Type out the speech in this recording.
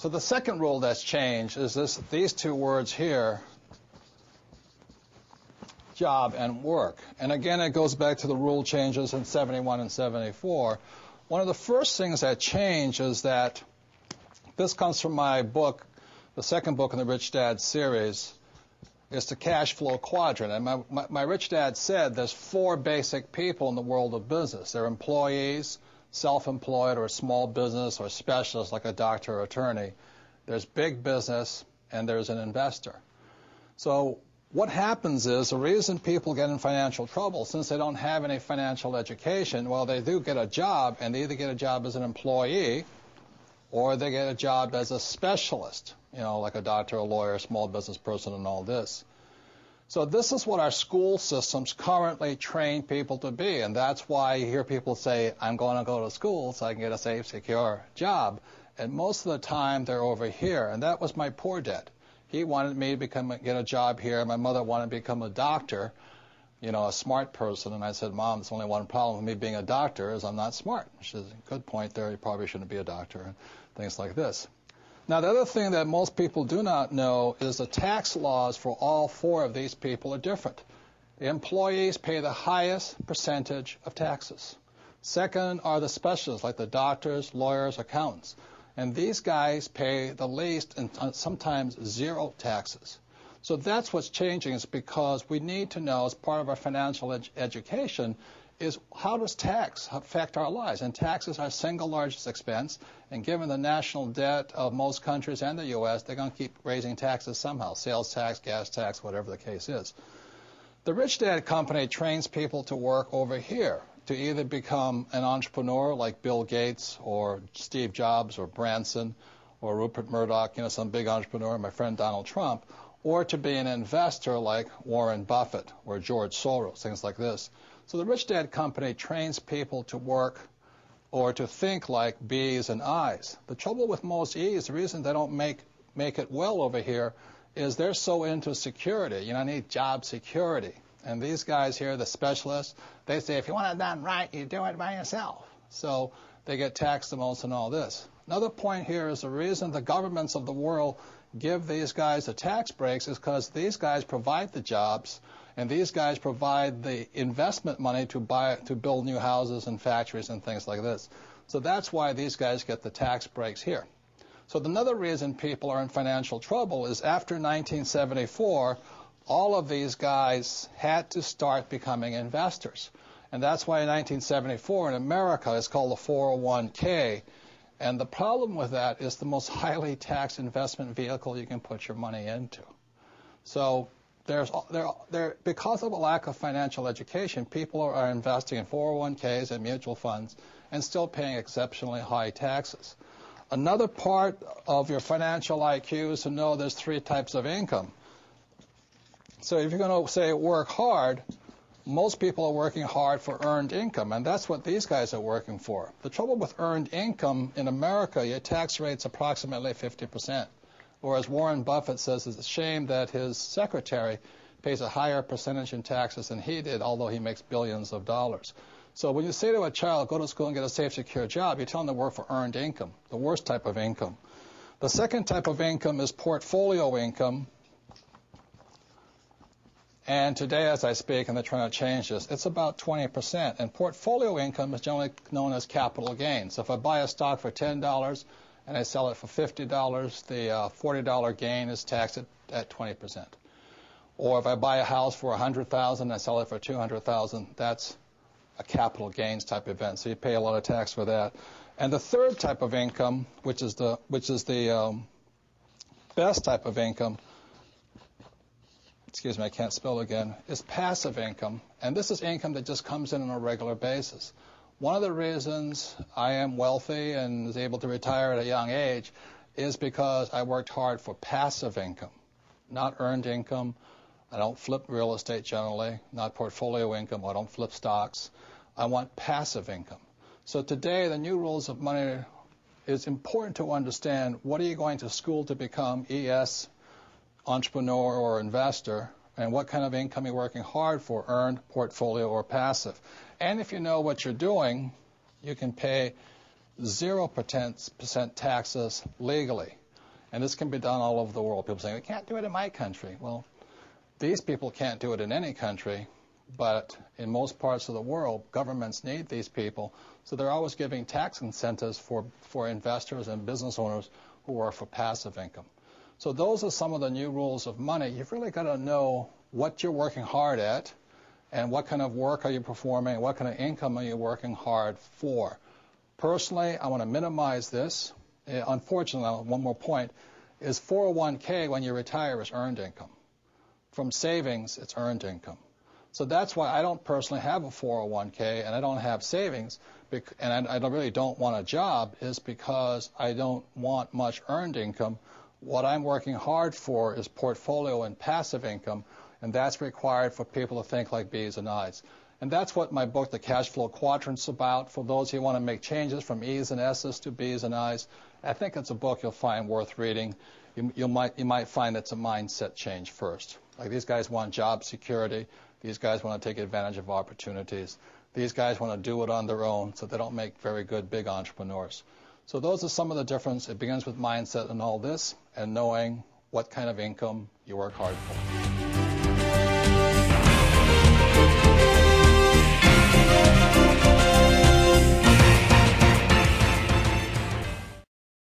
So the second rule that's changed is these two words here, job and work. And again, it goes back to the rule changes in 71 and 74. One of the first things that changed is that this comes from my book, the second book in the Rich Dad series, is the cash flow quadrant. And my Rich Dad said there's four basic people in the world of business. They're employees, self-employed, or small business, or specialists like a doctor or attorney. There's big business, and there's an investor. So what happens is the reason people get in financial trouble, since they don't have any financial education, well, they do get a job, and they either get a job as an employee or they get a job as a specialist, you know, like a doctor, a lawyer, small business person, and all this. So this is what our school systems currently train people to be, and that's why you hear people say, I'm going to go to school so I can get a safe, secure job. And most of the time, they're over here, and that was my poor dad. He wanted me to get a job here. My mother wanted me to become a doctor, you know, a smart person. And I said, Mom, there's only one problem with me being a doctor is I'm not smart. She says, good point there. You probably shouldn't be a doctor, and things like this. Now, the other thing that most people do not know is the tax laws for all four of these people are different. The employees pay the highest percentage of taxes. Second are the specialists, like the doctors, lawyers, accountants. And these guys pay the least and sometimes zero taxes. So that's what's changing, is because we need to know, as part of our financial education, is how does tax affect our lives? And taxes are our single largest expense, and given the national debt of most countries and the U.S., they're going to keep raising taxes somehow, sales tax, gas tax, whatever the case is. The Rich Dad Company trains people to work over here, to either become an entrepreneur like Bill Gates or Steve Jobs or Branson or Rupert Murdoch, you know, some big entrepreneur, my friend Donald Trump, or to be an investor like Warren Buffett or George Soros, things like this. So the Rich Dad Company trains people to work or to think like B's and I's. The trouble with most E's, the reason they don't make it well over here, is they're so into security. You know, I need job security. And these guys here, the specialists, they say, if you want it done right, you do it by yourself. So they get taxed the most and all this. Another point here is the reason the governments of the world give these guys the tax breaks is because these guys provide the jobs, and these guys provide the investment money to build new houses and factories and things like this. So that's why these guys get the tax breaks here. So another reason people are in financial trouble is after 1974, all of these guys had to start becoming investors. And that's why in 1974 in America it's called the 401k. And the problem with that is the most highly taxed investment vehicle you can put your money into. So because of a lack of financial education, people are investing in 401ks and mutual funds and still paying exceptionally high taxes. Another part of your financial IQ is to know there's three types of income. So if you're going to say work hard, most people are working hard for earned income, and that's what these guys are working for. The trouble with earned income in America, your tax rate's approximately 50%, whereas Warren Buffett says it's a shame that his secretary pays a higher percentage in taxes than he did, although he makes billions of dollars. So when you say to a child, go to school and get a safe, secure job, you tell them to work for earned income, the worst type of income. The second type of income is portfolio income. And today, as I speak, and they're trying to change this, it's about 20%. And portfolio income is generally known as capital gains. So if I buy a stock for $10 and I sell it for $50, the $40 gain is taxed at 20%. Or if I buy a house for $100,000 and I sell it for $200,000, that's a capital gains type event. So you pay a lot of tax for that. And the third type of income, which is the best type of income, excuse me, I can't spell again, is passive income. And this is income that just comes in on a regular basis. One of the reasons I am wealthy and is able to retire at a young age is because I worked hard for passive income, not earned income. I don't flip real estate generally, not portfolio income. I don't flip stocks. I want passive income. So today, the new rules of money, it's important to understand what are you going to school to become, ES, entrepreneur or investor, and what kind of income you're working hard for, earned, portfolio, or passive. And if you know what you're doing, you can pay 0% taxes legally. And this can be done all over the world. People say, we can't do it in my country. Well, these people can't do it in any country, but in most parts of the world, governments need these people. So they're always giving tax incentives for investors and business owners who are for passive income. So those are some of the new rules of money. You've really got to know what you're working hard at and what kind of work are you performing, what kind of income are you working hard for. Personally, I want to minimize this. Unfortunately, one more point, is 401k when you retire is earned income. From savings, it's earned income. So that's why I don't personally have a 401k and I don't have savings, and I really don't want a job, is because I don't want much earned income. What I'm working hard for is portfolio and passive income, and that's required for people to think like B's and I's. And that's what my book, The Cash Flow Quadrant, is about. For those who want to make changes from E's and S's to B's and I's, I think it's a book you'll find worth reading. You might find it's a mindset change first. Like, these guys want job security. These guys want to take advantage of opportunities. These guys want to do it on their own, so they don't make very good big entrepreneurs. So those are some of the difference. It begins with mindset and all this, and knowing what kind of income you work hard for.